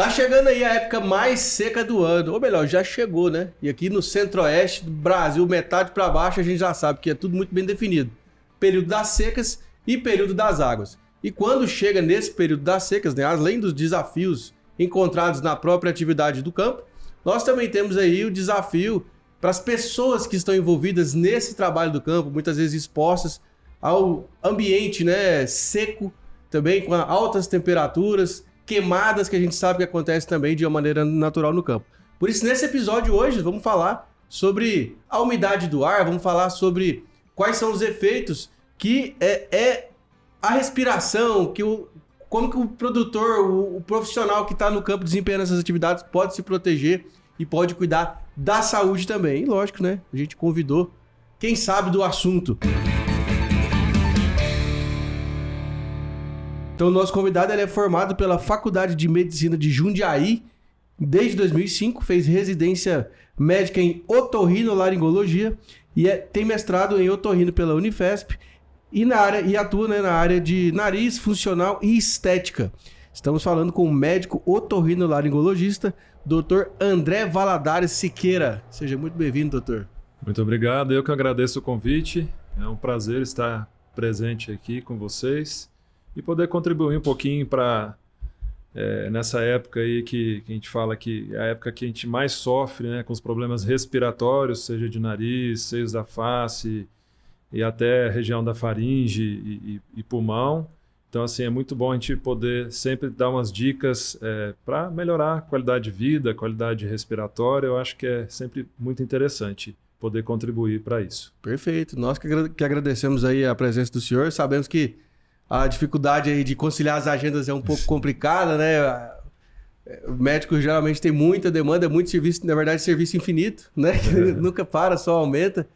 Tá chegando aí a época mais seca do ano, ou melhor, já chegou, né? E aqui no centro-oeste do Brasil, metade para baixo, a gente já sabe que é tudo muito bem definido. Período das secas e período das águas. E quando chega nesse período das secas, né, além dos desafios encontrados na própria atividade do campo, nós também temos aí o desafio para as pessoas que estão envolvidas nesse trabalho do campo, muitas vezes expostas ao ambiente, né, seco, também com altas temperaturas, queimadas que a gente sabe que acontece também de uma maneira natural no campo. Por isso, nesse episódio hoje, vamos falar sobre a umidade do ar, vamos falar sobre quais são os efeitos que é a respiração, como que o produtor, o profissional que está no campo desempenhando essas atividades pode se proteger e pode cuidar da saúde também. E lógico, né? A gente convidou quem sabe do assunto. Então, o nosso convidado ele é formado pela Faculdade de Medicina de Jundiaí desde 2005, fez residência médica em otorrinolaringologia e tem mestrado em otorrino pela Unifesp e atua, né, na área de nariz, funcional e estética. Estamos falando com o médico otorrinolaringologista, Dr. André Valadares Siqueira. Seja muito bem-vindo, doutor. Muito obrigado, eu que agradeço o convite. É um prazer estar presente aqui com vocês e poder contribuir um pouquinho para nessa época aí que a gente fala que é a época que a gente mais sofre, né, com os problemas respiratórios, seja de nariz, seios da face e até região da faringe e pulmão. Então, assim, é muito bom a gente poder sempre dar umas dicas para melhorar a qualidade de vida, a qualidade respiratória. Eu acho que é sempre muito interessante poder contribuir para isso. Perfeito. Nós que agradecemos aí a presença do senhor. Sabemos que a dificuldade aí de conciliar as agendas é um pouco complicada, né? O médico geralmente tem muita demanda, muito serviço, na verdade, serviço infinito, né? Nunca para, só aumenta.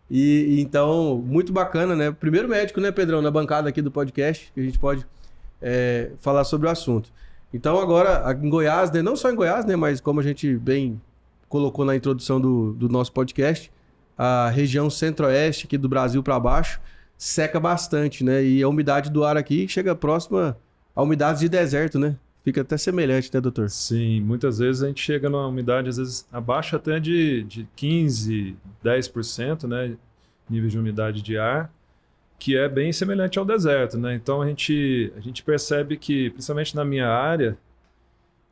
E então, muito bacana, né? Primeiro médico, né, Pedrão, na bancada aqui do podcast, que a gente pode falar sobre o assunto. Então, agora, em Goiás, né? Não só em Goiás, né? Mas como a gente bem colocou na introdução do nosso podcast, a região centro-oeste aqui do Brasil para baixo seca bastante, né? E a umidade do ar aqui chega próxima a umidades de deserto, né? Fica até semelhante, né, doutor? Sim, muitas vezes a gente chega numa umidade, às vezes abaixo até de 15%, 10%, né? Nível de umidade de ar, que é bem semelhante ao deserto, né? Então a gente percebe que, principalmente na minha área,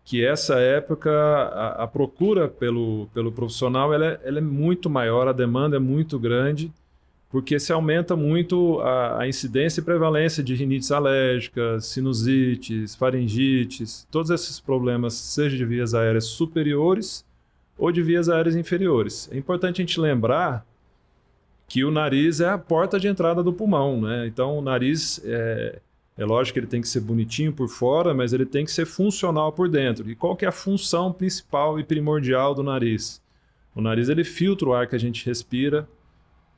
que essa época a procura pelo profissional ela é muito maior, a demanda é muito grande, porque se aumenta muito a incidência e prevalência de rinites alérgicas, sinusites, faringites, todos esses problemas, seja de vias aéreas superiores ou de vias aéreas inferiores. É importante a gente lembrar que o nariz é a porta de entrada do pulmão, né? Então o nariz é lógico que ele tem que ser bonitinho por fora, mas ele tem que ser funcional por dentro. E qual que é a função principal e primordial do nariz? O nariz ele filtra o ar que a gente respira,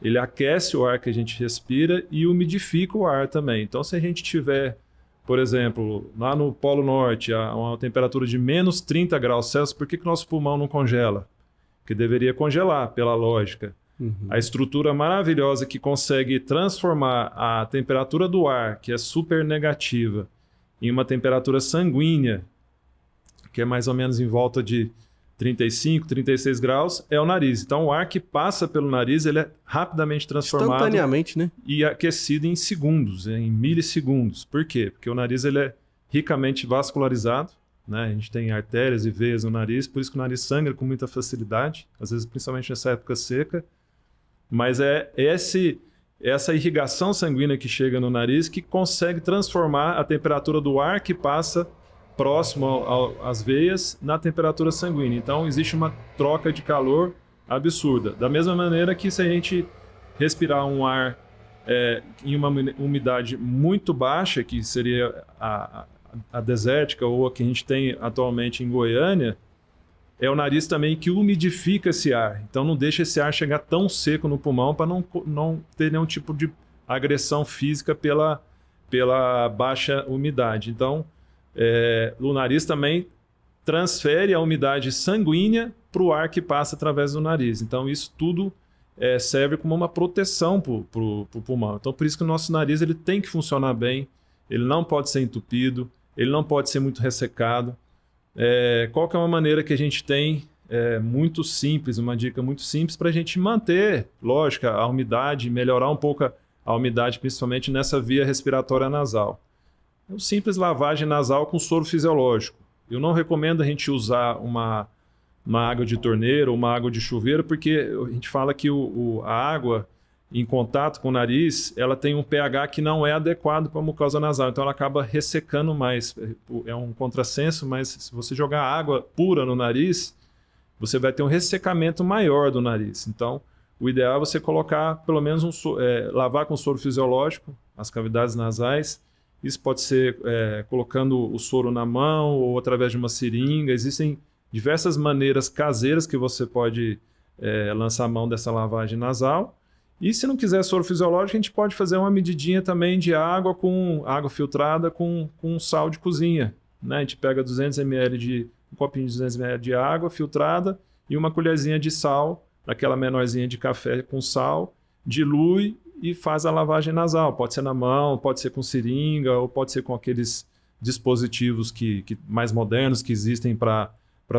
ele aquece o ar que a gente respira e umidifica o ar também. Então, se a gente tiver, por exemplo, lá no Polo Norte, a uma temperatura de menos 30 graus Celsius, por que o nosso pulmão não congela? Porque deveria congelar, pela lógica. Uhum. A estrutura maravilhosa que consegue transformar a temperatura do ar, que é super negativa, em uma temperatura sanguínea, que é mais ou menos em volta de 35, 36 graus, é o nariz. Então, o ar que passa pelo nariz, ele é rapidamente transformado instantaneamente, né? E aquecido em segundos, em milissegundos. Por quê? Porque o nariz ele é ricamente vascularizado, né? A gente tem artérias e veias no nariz, por isso que o nariz sangra com muita facilidade, às vezes principalmente nessa época seca. Mas é essa irrigação sanguínea que chega no nariz que consegue transformar a temperatura do ar que passa próximo às veias na temperatura sanguínea. Então, existe uma troca de calor absurda. Da mesma maneira que se a gente respirar um ar em uma umidade muito baixa, que seria a desértica ou a que a gente tem atualmente em Goiânia, é o nariz também que umidifica esse ar. Então, não deixa esse ar chegar tão seco no pulmão para não ter nenhum tipo de agressão física pela baixa umidade. Então, o nariz também transfere a umidade sanguínea para o ar que passa através do nariz. Então, isso tudo serve como uma proteção para o pulmão. Então, por isso que o nosso nariz ele tem que funcionar bem, ele não pode ser entupido, ele não pode ser muito ressecado, Qual que é uma maneira que a gente tem muito simples, uma dica muito simples para a gente manter, lógico, a umidade, melhorar um pouco a umidade, principalmente nessa via respiratória nasal. É uma simples lavagem nasal com soro fisiológico. Eu não recomendo a gente usar uma água de torneira ou uma água de chuveiro, porque a gente fala que a água em contato com o nariz, ela tem um pH que não é adequado para a mucosa nasal, então ela acaba ressecando mais. É um contrassenso, mas se você jogar água pura no nariz, você vai ter um ressecamento maior do nariz. Então, o ideal é você colocar pelo menos lavar com soro fisiológico as cavidades nasais. Isso pode ser colocando o soro na mão ou através de uma seringa. Existem diversas maneiras caseiras que você pode lançar a mão dessa lavagem nasal. E se não quiser soro fisiológico, a gente pode fazer uma medidinha também de água com água filtrada com sal de cozinha. Né? A gente pega 200 ml um copinho de 200 ml de água filtrada e uma colherzinha de sal, aquela menorzinha de café com sal, dilui e faz a lavagem nasal. Pode ser na mão, pode ser com seringa ou pode ser com aqueles dispositivos mais modernos que existem para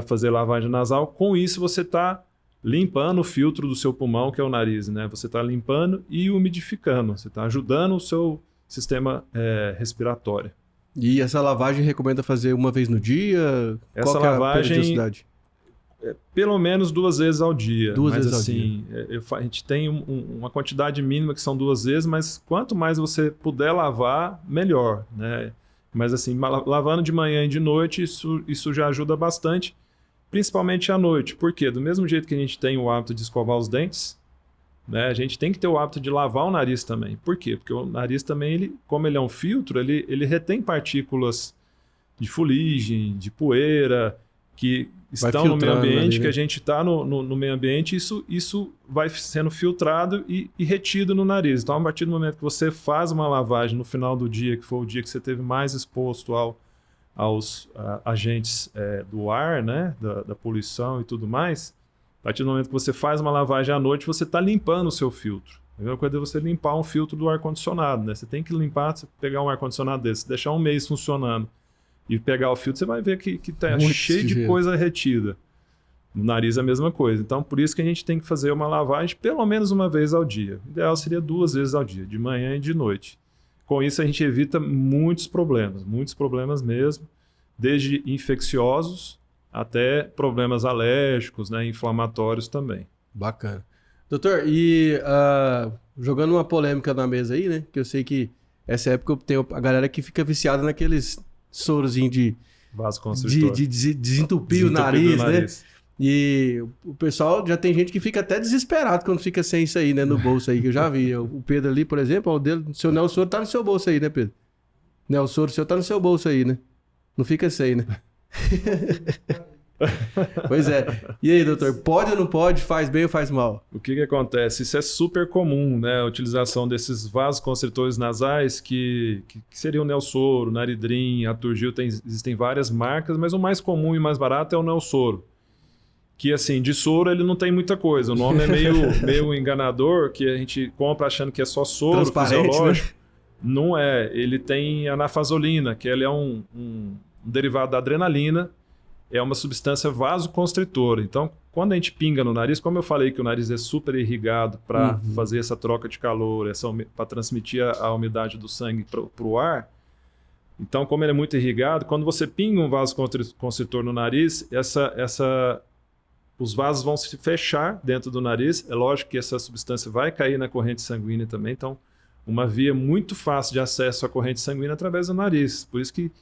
fazer lavagem nasal. Com isso, você está limpando o filtro do seu pulmão, que é o nariz, né? Você está limpando e umidificando. Você está ajudando o seu sistema respiratório. E essa lavagem recomenda fazer uma vez no dia? Essa lavagem, pelo menos 2 vezes ao dia. Duas mas vezes assim, ao dia. A gente tem uma quantidade mínima que são 2 vezes, mas quanto mais você puder lavar, melhor, né? Mas assim, lavando de manhã e de noite, isso já ajuda bastante. Principalmente à noite. Por quê? Do mesmo jeito que a gente tem o hábito de escovar os dentes, né, a gente tem que ter o hábito de lavar o nariz também. Por quê? Porque o nariz também, como ele é um filtro, ele retém partículas de fuligem, de poeira, que estão no meio ambiente, ali, né? Que a gente está no meio ambiente, isso vai sendo filtrado e retido no nariz. Então, a partir do momento que você faz uma lavagem no final do dia, que foi o dia que você teve mais exposto aos agentes do ar, né, da poluição e tudo mais, a partir do momento que você faz uma lavagem à noite, você está limpando o seu filtro. A mesma coisa é você limpar um filtro do ar-condicionado, né? Você tem que limpar, você pegar um ar-condicionado desse, deixar 1 mês funcionando e pegar o filtro, você vai ver que está cheio de coisa retida. No nariz é a mesma coisa. Então, por isso que a gente tem que fazer uma lavagem pelo menos uma vez ao dia. O ideal seria 2 vezes ao dia, de manhã e de noite. Com isso, a gente evita muitos problemas mesmo, desde infecciosos até problemas alérgicos, né, inflamatórios também. Bacana. Doutor, e jogando uma polêmica na mesa aí, né, que eu sei que essa época tem a galera que fica viciada naqueles sorozinhos de desentupir o nariz, né? E o pessoal, já tem gente que fica até desesperado quando fica sem isso aí, né, no bolso aí, que eu já vi. O Pedro ali, por exemplo, o seu Nelsoro tá no seu bolso aí, né, Pedro? Nelsoro, o seu tá no seu bolso aí, né? Não fica sem, né? Pois é. E aí, doutor, pode ou não pode? Faz bem ou faz mal? O que acontece? Isso é super comum, né? A utilização desses vasoconstritores nasais que seriam o Nelsoro, Naridrim, Aturgil, existem várias marcas, mas o mais comum e mais barato é o Nelsoro. Que assim, de soro ele não tem muita coisa. O nome é meio enganador, que a gente compra achando que é só soro fisiológico. Né? Não é. Ele tem a nafazolina, que ele é um derivado da adrenalina, é uma substância vasoconstritora. Então, quando a gente pinga no nariz, como eu falei que o nariz é super irrigado para fazer essa troca de calor, para transmitir a umidade do sangue para o ar, então, como ele é muito irrigado, quando você pinga um vasoconstritor no nariz, os vasos vão se fechar dentro do nariz. É lógico que essa substância vai cair na corrente sanguínea também. Então, uma via muito fácil de acesso à corrente sanguínea através do nariz. Por isso que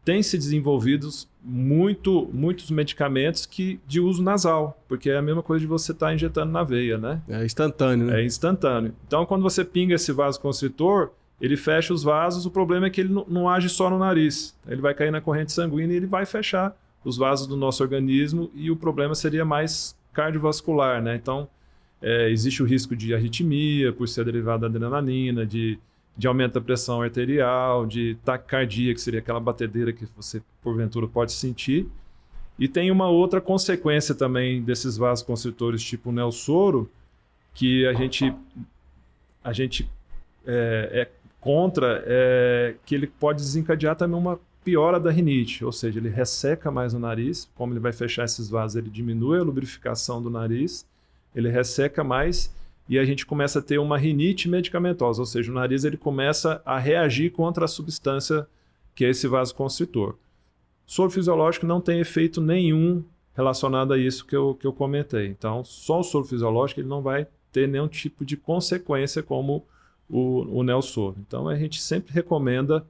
tem se desenvolvidos muitos medicamentos de uso nasal, porque é a mesma coisa de você estar injetando na veia, né? É instantâneo, né? É instantâneo. Então, quando você pinga esse vasoconstritor, ele fecha os vasos. O problema é que ele não age só no nariz. Ele vai cair na corrente sanguínea e ele vai fechar os vasos do nosso organismo, e o problema seria mais cardiovascular, né? Então, existe o risco de arritmia, por ser derivado da adrenalina, de aumento da pressão arterial, de taquicardia, que seria aquela batedeira que você, porventura, pode sentir. E tem uma outra consequência também desses vasoconstritores tipo Nelsoro, que a gente é contra, que ele pode desencadear também uma piora da rinite, ou seja, ele resseca mais o nariz, como ele vai fechar esses vasos, ele diminui a lubrificação do nariz, ele resseca mais e a gente começa a ter uma rinite medicamentosa, ou seja, o nariz ele começa a reagir contra a substância que é esse vasoconstritor. Soro fisiológico não tem efeito nenhum relacionado a isso que eu comentei. Então, só o soro fisiológico ele não vai ter nenhum tipo de consequência como o neossoro. Então, a gente sempre recomenda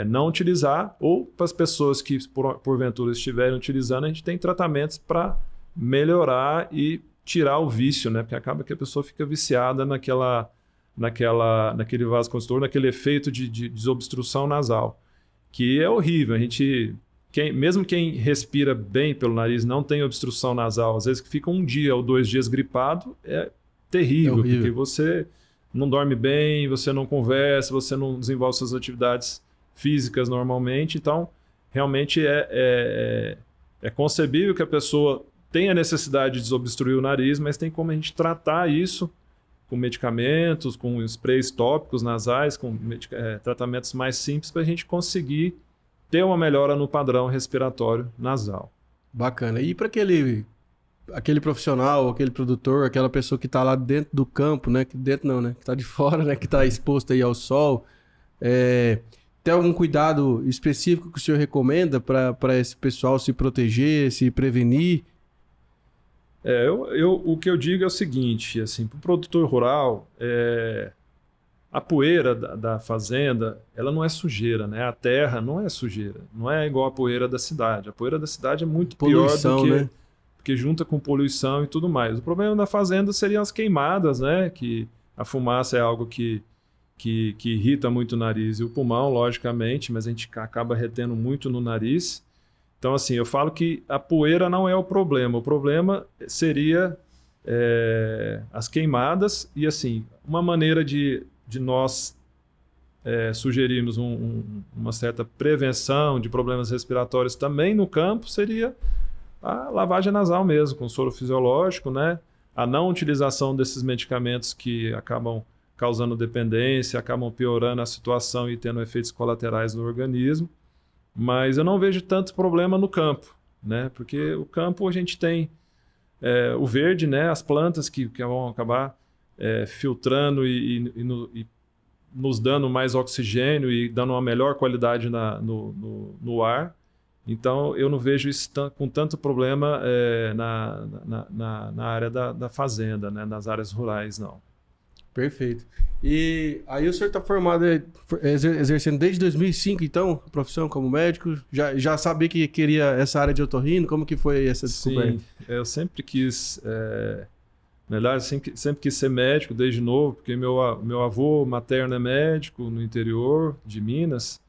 não utilizar, ou para as pessoas que porventura estiverem utilizando, a gente tem tratamentos para melhorar e tirar o vício, né? Porque acaba que a pessoa fica viciada naquele vasoconstritor, naquele efeito de desobstrução nasal, que é horrível. A gente, mesmo quem respira bem pelo nariz, não tem obstrução nasal, às vezes que fica 1 dia ou 2 dias gripado, é terrível, porque você não dorme bem, você não conversa, você não desenvolve suas atividades físicas normalmente. Então, realmente é concebível que a pessoa tenha necessidade de desobstruir o nariz, mas tem como a gente tratar isso com medicamentos, com sprays tópicos nasais, com tratamentos mais simples para a gente conseguir ter uma melhora no padrão respiratório nasal. Bacana. E para aquele profissional, aquele produtor, aquela pessoa que está lá dentro do campo, né? Que dentro não, né? Que está de fora, né? Que está exposto aí ao sol. Tem algum cuidado específico que o senhor recomenda para esse pessoal se proteger, se prevenir? O que eu digo é o seguinte, assim, para o produtor rural, a poeira da fazenda, ela não é sujeira, né? A terra não é sujeira, não é igual a poeira da cidade. A poeira da cidade é muito pior do que... Né? Porque junta com poluição e tudo mais. O problema da fazenda seriam as queimadas, né? Que a fumaça é algo que irrita muito o nariz e o pulmão, logicamente, mas a gente acaba retendo muito no nariz. Então, assim, eu falo que a poeira não é o problema seria as queimadas e, assim, uma maneira de nós sugerirmos uma certa prevenção de problemas respiratórios também no campo seria a lavagem nasal mesmo, com soro fisiológico, né? A não utilização desses medicamentos que acabam causando dependência, acabam piorando a situação e tendo efeitos colaterais no organismo. Mas eu não vejo tanto problema no campo, né? Porque o campo a gente tem o verde, né? As plantas que vão acabar filtrando e nos dando mais oxigênio e dando uma melhor qualidade no ar. Então, eu não vejo isso com tanto problema na área da fazenda, né? Nas áreas rurais, não. Perfeito. E aí o senhor está formado, exercendo desde 2005, então, a profissão como médico? Já sabia que queria essa área de otorrino? Como que foi essa descoberta? Sim, eu sempre quis... Na verdade, sempre quis ser médico desde novo, porque meu avô materno é médico no interior de Minas,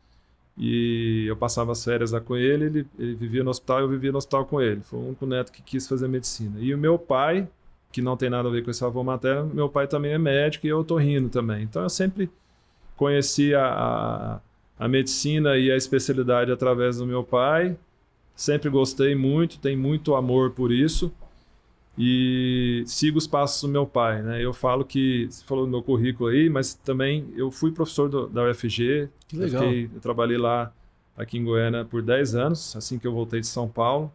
e eu passava as férias lá com ele vivia no hospital, eu vivia no hospital com ele. Foi o único neto que quis fazer medicina. E o meu pai, que não tem nada a ver com esse avô materno, meu pai também é médico e eu otorrino também. Então eu sempre conheci a medicina e a especialidade através do meu pai, sempre gostei muito, tenho muito amor por isso e sigo os passos do meu pai, né? Eu falo que, você falou do meu currículo aí, mas também eu fui professor da UFG. Que legal. Eu trabalhei lá aqui em Goiânia por 10 anos, assim que eu voltei de São Paulo.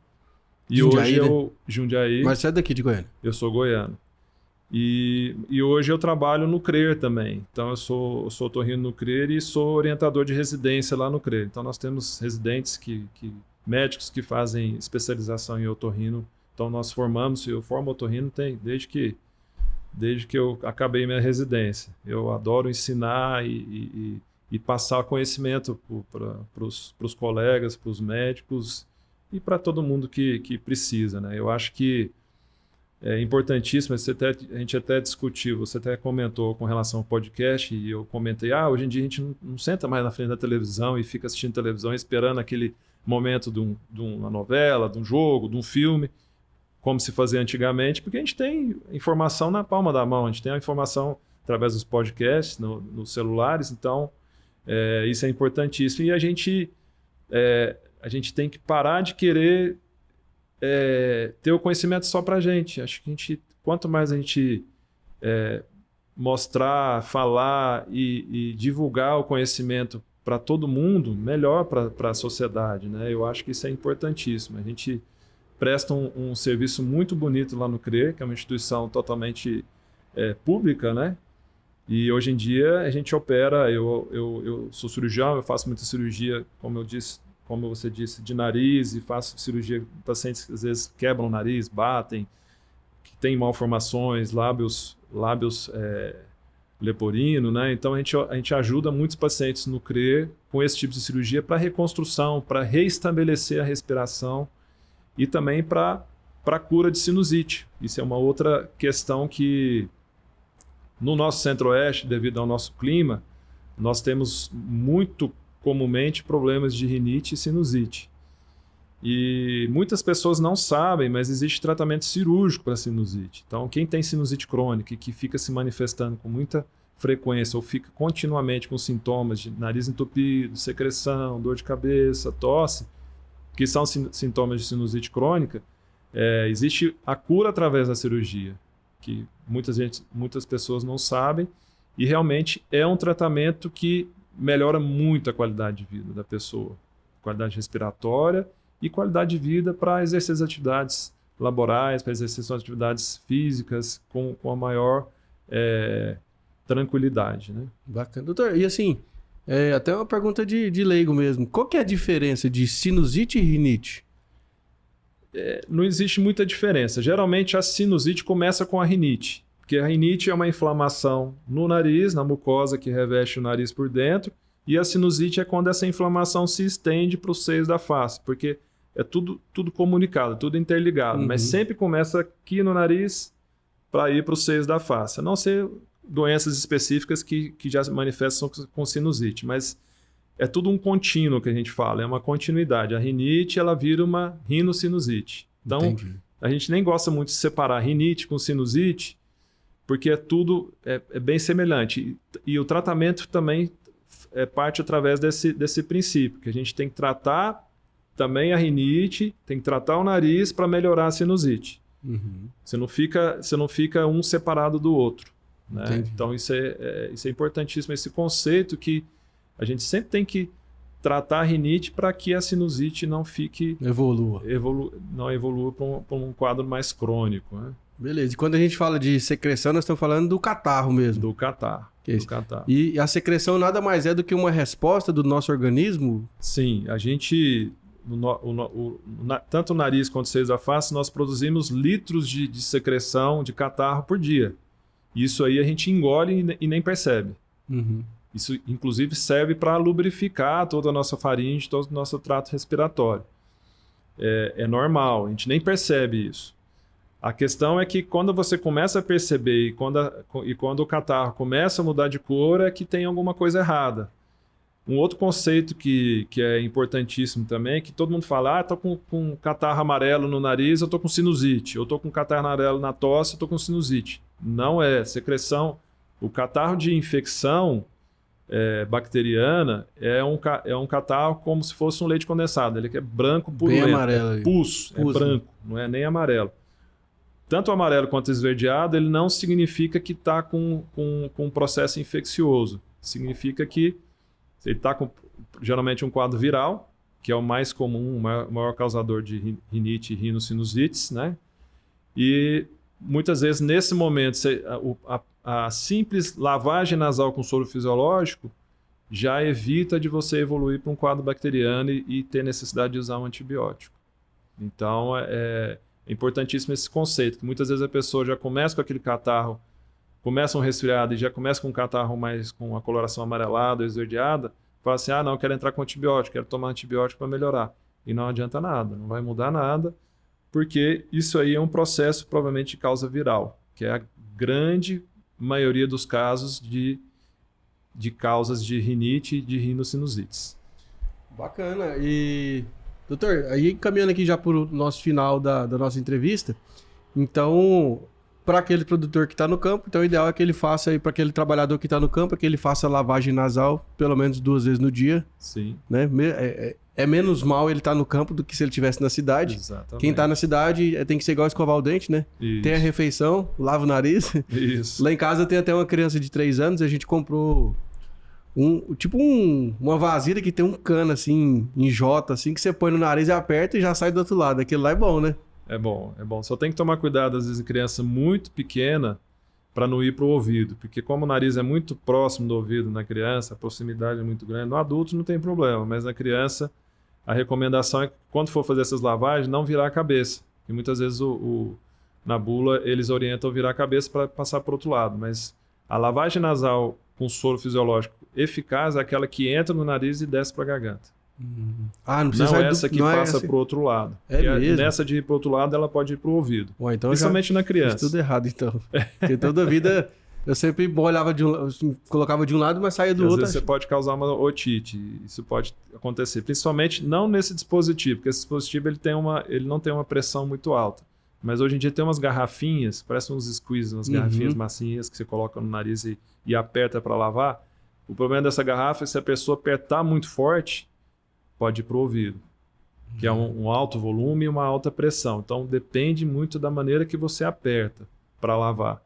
E Jundiaí, hoje né? Jundiaí. Mas você é daqui de Goiânia? Eu sou goiano. E hoje eu trabalho no CRER também. Então eu sou otorrino no CRER e sou orientador de residência lá no CRER. Então nós temos residentes médicos que fazem especialização em otorrino. Então nós formamos, eu formo otorrino desde que eu acabei minha residência. Eu adoro ensinar e passar conhecimento para os colegas, para os médicos e para todo mundo que precisa, né? Eu acho que é importantíssimo, a gente até discutiu, você até comentou com relação ao podcast e eu comentei, hoje em dia a gente não senta mais na frente da televisão e fica assistindo televisão esperando aquele momento de uma novela, de um jogo, de um filme, como se fazia antigamente, porque a gente tem informação na palma da mão, a gente tem a informação através dos podcasts, nos celulares, então isso é importantíssimo. E a gente tem que parar de querer ter o conhecimento só para a gente. Acho que quanto mais a gente mostrar, falar e divulgar o conhecimento para todo mundo, melhor para a sociedade, né? Eu acho que isso é importantíssimo. A gente presta um serviço muito bonito lá no CRE, que é uma instituição totalmente pública, né? E hoje em dia a gente opera, eu sou cirurgião, eu faço muita cirurgia, como você disse, de nariz, e faço cirurgia com pacientes que às vezes quebram o nariz, batem, que têm malformações, lábios leporino, né? Então a gente ajuda muitos pacientes no CRE com esse tipo de cirurgia para reconstrução, para reestabelecer a respiração e também para cura de sinusite. Isso é uma outra questão que no nosso centro-oeste, devido ao nosso clima, nós temos muito comumente problemas de rinite e sinusite. E muitas pessoas não sabem, mas existe tratamento cirúrgico para sinusite. Então, quem tem sinusite crônica e que fica se manifestando com muita frequência ou fica continuamente com sintomas de nariz entupido, secreção, dor de cabeça, tosse, que são sintomas de sinusite crônica, existe a cura através da cirurgia, que muitas pessoas não sabem, e realmente é um tratamento que melhora muito a qualidade de vida da pessoa, qualidade respiratória e qualidade de vida para exercer as atividades laborais, para exercer suas atividades físicas com a maior tranquilidade, né? Bacana. Doutor, e assim, até uma pergunta de leigo mesmo. Qual que é a diferença de sinusite e rinite? Não existe muita diferença. Geralmente a sinusite começa com a rinite, porque a rinite é uma inflamação no nariz, na mucosa que reveste o nariz por dentro, e a sinusite é quando essa inflamação se estende para os seios da face, porque é tudo comunicado, tudo interligado, mas sempre começa aqui no nariz para ir para os seios da face. A não ser doenças específicas que já se manifestam com sinusite, mas é tudo um contínuo que a gente fala, é uma continuidade. A rinite, ela vira uma rinocinusite. Então, entendi. A gente nem gosta muito de separar rinite com sinusite, porque é bem semelhante. E o tratamento também parte através desse princípio, que a gente tem que tratar também a rinite, tem que tratar o nariz para melhorar a sinusite. Você não fica um separado do outro, né? Então, isso é importantíssimo, esse conceito que a gente sempre tem que tratar a rinite para que a sinusite não evolua para um quadro mais crônico, né? Beleza. E quando a gente fala de secreção, nós estamos falando do catarro mesmo. Do catarro. E a secreção nada mais é do que uma resposta do nosso organismo? Sim. A gente, tanto o nariz quanto os seios da face, nós produzimos litros de secreção de catarro por dia. Isso aí a gente engole e nem percebe. Isso, inclusive, serve para lubrificar toda a nossa faringe, todo o nosso trato respiratório. É normal, a gente nem percebe isso. A questão é que quando você começa a perceber e quando o catarro começa a mudar de cor, é que tem alguma coisa errada. Um outro conceito que é importantíssimo também é que todo mundo fala, estou com catarro amarelo no nariz, eu estou com sinusite. Eu estou com catarro amarelo na tosse, eu estou com sinusite. Não é secreção. O catarro de infecção bacteriana é um catarro como se fosse um leite condensado. Ele é branco purulento. Bem amarelo. É pus, é branco, não é nem amarelo. Tanto o amarelo quanto o esverdeado, ele não significa que está com um processo infeccioso. Significa que ele está com geralmente um quadro viral, que é o mais comum, o maior causador de rinite e rinossinusites, né? E muitas vezes, nesse momento, a simples lavagem nasal com soro fisiológico já evita de você evoluir para um quadro bacteriano e ter necessidade de usar um antibiótico. Então, é importantíssimo esse conceito, que muitas vezes a pessoa já começa com aquele catarro, começa um resfriado e já começa com um catarro mais com a coloração amarelada ou esverdeada, fala assim, não, eu quero entrar com antibiótico, quero tomar antibiótico para melhorar. E não adianta nada, não vai mudar nada, porque isso aí é um processo provavelmente de causa viral, que é a grande maioria dos casos de causas de rinite e de rinossinusites. Bacana. E, doutor, aí caminhando aqui já para o nosso final da nossa entrevista, então, para aquele produtor que está no campo, então o ideal é que ele faça aí, para aquele trabalhador que está no campo, é que ele faça lavagem nasal pelo menos 2 vezes no dia. Sim. Né? É menos mal ele estar no campo do que se ele estivesse na cidade. Exatamente. Quem está na cidade tem que ser igual escovar o dente, né? Isso. Tem a refeição, lava o nariz. Isso. Lá em casa tem até uma criança de 3 anos, a gente comprou uma vasilha que tem um cano assim, em J, assim, que você põe no nariz e aperta e já sai do outro lado. Aquilo lá é bom, né? É bom, é bom. Só tem que tomar cuidado, às vezes, em criança muito pequena, para não ir para o ouvido. Porque como o nariz é muito próximo do ouvido na criança, a proximidade é muito grande. No adulto não tem problema, mas na criança a recomendação é que quando for fazer essas lavagens, não virar a cabeça. E muitas vezes na bula eles orientam a virar a cabeça para passar para o outro lado. Mas a lavagem nasal com soro fisiológico eficaz é aquela que entra no nariz e desce para a garganta. Não precisa Não é essa que passa para o outro lado. Mesmo? Nessa de ir para o outro lado, ela pode ir para o ouvido. Então principalmente na criança. Fiz tudo errado, então. Porque toda a vida eu sempre olhava colocava de um lado, mas saía do outro. Às vezes você pode causar uma otite. Isso pode acontecer. Principalmente não nesse dispositivo, porque esse dispositivo ele não tem uma pressão muito alta. Mas hoje em dia tem umas garrafinhas, parecem uns squeeze, umas garrafinhas massinhas que você coloca no nariz e aperta para lavar. O problema dessa garrafa é se a pessoa apertar muito forte, pode ir para o ouvido, que é um alto volume e uma alta pressão. Então depende muito da maneira que você aperta para lavar.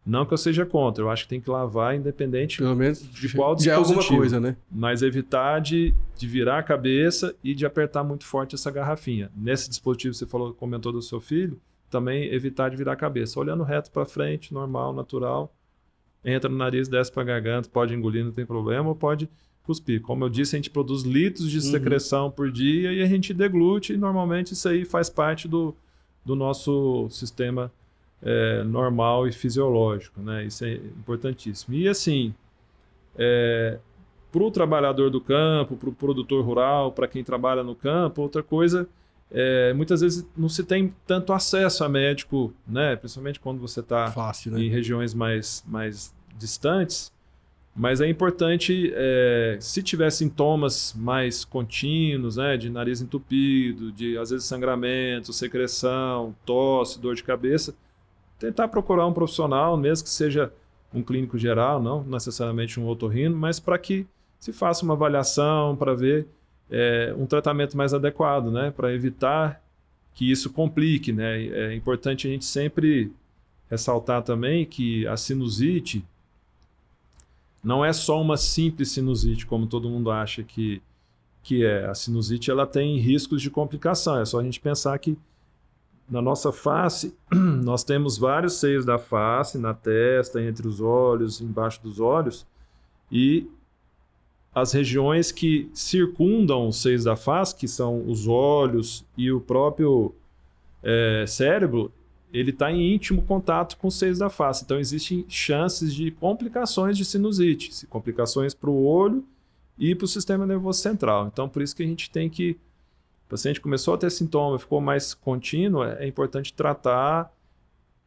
Não que eu seja contra, eu acho que tem que lavar independente pelo menos de qual dispositivo. Já é alguma coisa, né? Mas evitar de virar a cabeça e de apertar muito forte essa garrafinha. Nesse dispositivo você comentou do seu filho, também evitar de virar a cabeça. Olhando reto para frente, normal, natural. Entra no nariz, desce para a garganta, pode engolir, não tem problema, ou pode cuspir. Como eu disse, a gente produz litros de secreção por dia e a gente deglute, e normalmente isso aí faz parte do nosso sistema normal e fisiológico, né? Isso é importantíssimo. E assim, para o trabalhador do campo, para o produtor rural, para quem trabalha no campo, outra coisa, muitas vezes não se tem tanto acesso a médico, né? Principalmente quando você está em regiões mais distantes. Mas é importante, se tiver sintomas mais contínuos, né, de nariz entupido, de às vezes sangramento, secreção, tosse, dor de cabeça, tentar procurar um profissional, mesmo que seja um clínico geral, não necessariamente um otorrino, mas para que se faça uma avaliação para ver um tratamento mais adequado, né, para evitar que isso complique, né. É importante a gente sempre ressaltar também que a sinusite não é só uma simples sinusite, como todo mundo acha que é. A sinusite ela tem riscos de complicação. É só a gente pensar que na nossa face, nós temos vários seios da face, na testa, entre os olhos, embaixo dos olhos, e as regiões que circundam os seios da face, que são os olhos e o próprio cérebro, ele está em íntimo contato com os seios da face. Então, existem chances de complicações de sinusite, complicações para o olho e para o sistema nervoso central. Então, por isso que a gente tem que... O paciente começou a ter sintoma, ficou mais contínuo, é importante tratar,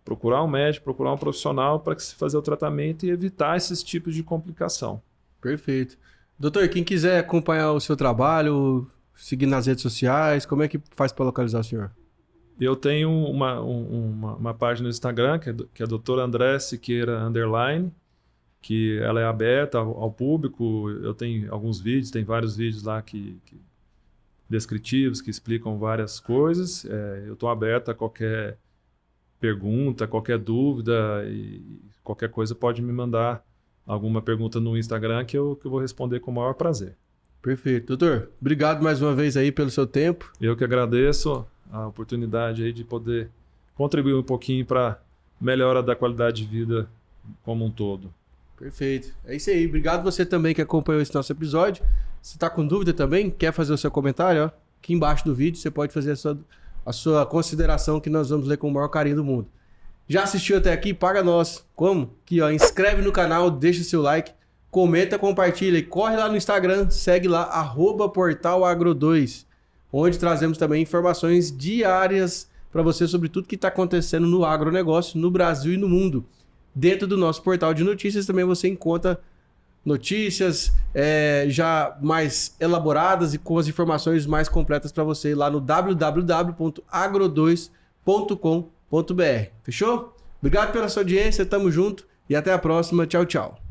procurar um médico, procurar um profissional para se fazer o tratamento e evitar esses tipos de complicação. Perfeito. Doutor, quem quiser acompanhar o seu trabalho, seguir nas redes sociais, como é que faz para localizar o senhor? Eu tenho uma página no Instagram, que é Dr. André Siqueira _, que ela é aberta ao público. Eu tenho alguns vídeos, tem vários vídeos lá descritivos, que explicam várias coisas. Eu estou aberto a qualquer pergunta, qualquer dúvida, e qualquer coisa pode me mandar alguma pergunta no Instagram que eu vou responder com o maior prazer. Perfeito. Doutor, obrigado mais uma vez aí pelo seu tempo. Eu que agradeço a oportunidade aí de poder contribuir um pouquinho para a melhora da qualidade de vida como um todo. Perfeito. É isso aí. Obrigado você também que acompanhou esse nosso episódio. Se está com dúvida também, quer fazer o seu comentário, ó, aqui embaixo do vídeo você pode fazer a sua consideração, que nós vamos ler com o maior carinho do mundo. Já assistiu até aqui? Paga nós. Como? Aqui, ó, inscreve no canal, deixa seu like, comenta, compartilha e corre lá no Instagram, segue lá, @portalagro2, onde trazemos também informações diárias para você sobre tudo que está acontecendo no agronegócio, no Brasil e no mundo. Dentro do nosso portal de notícias também você encontra notícias já mais elaboradas e com as informações mais completas para você lá no www.agro2.com.br. Fechou? Obrigado pela sua audiência, tamo junto e até a próxima. Tchau, tchau.